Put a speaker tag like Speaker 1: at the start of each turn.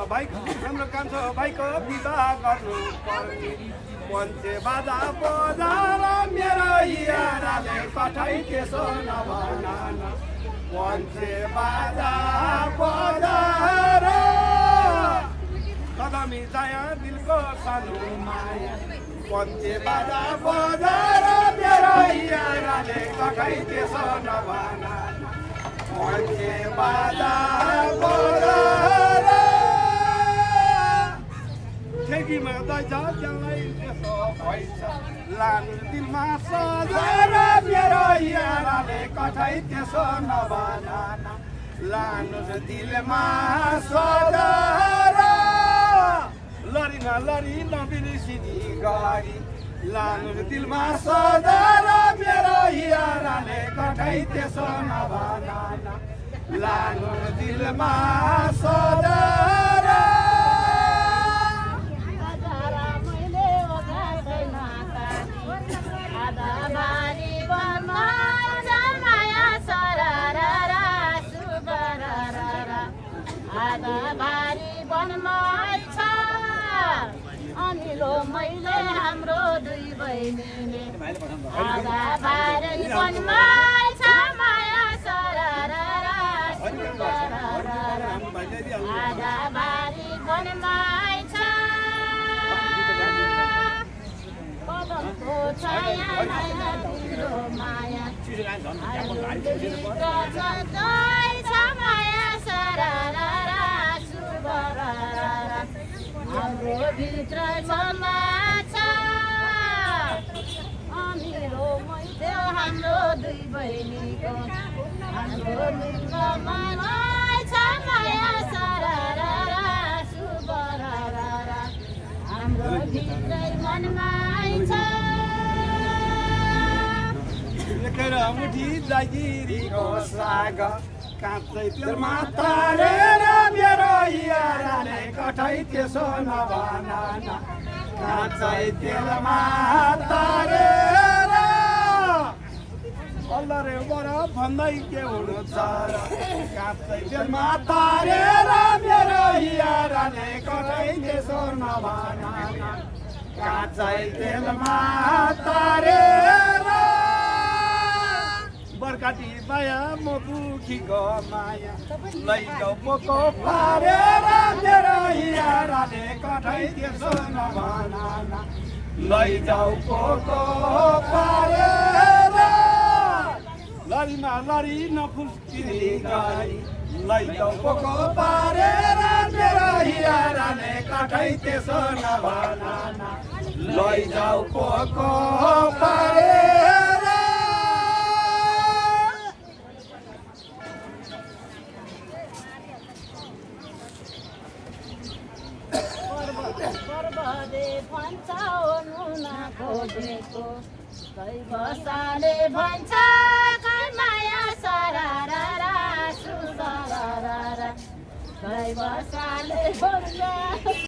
Speaker 1: bike हाम्रो काम छ बाइक विवाह गर्नु पर्ने पञ्चे बाजा बजार मेरो याराले कठै त्यसो नभन पञ्चे बाजा बजार कदमी जाया दिलको सानो माया पञ्चे बाजा बजार मेरो याराले कठै त्यसो नभन पञ्चे बाजा बजार ठेकीमा दैछ त्यसलाई त्यसो भइछ लानु दिलमा सजाएर मेरो याराले कठै त्यसो नभन लानु दिलमा सजाएर लरी नलरी नबिर्सिनी गरी लानु दिलमा सजाएर मेरो याराले कठै त्यसो नभन लानु दिलमा सजाएर
Speaker 2: अनिलो मैले हाम्रो दुई बहिनीले आधा बारी वनमाइ छ माया सरररा आधा बारी वनमाइ छ पदमको छाया नयाँ तिम्रो माया छ माया सरररा हाम्रो भित्र समाचा अमिलो मैले हाम्रो दुई बहिनीको हाम्रो भित्र मनाइ छ माया सरररा सुबरररा हाम्रो भित्रै मनमाइ छ
Speaker 1: लेखेर मुठी जागिरीको साग काँचै तेलमा तारेर मेरो याराले कठै त्यसो नभन काँचै तेलमा तारेर अल्लरे बर भन्दै के हुनु छ काँचै तेलमा तारेर मेरो याराले कठै त्यसो नभन काँचै तेलमा तारेर बर्काटी माया म दुखीको माया लैजाऊ पोको पारेर मेरो याराले कठै त्यसो नभन लैजाऊ पोको पारेर लरीमा लरी नफुस्किने गरी लैजाऊ पोको पारेर मेरो याराले कठै त्यसो नभन लैजाऊ पोको पारेर
Speaker 2: भन्छ नुना खोजेको कही बसाले भन्छ कही माया सरररा सुबरररा कही बसाले भन्छ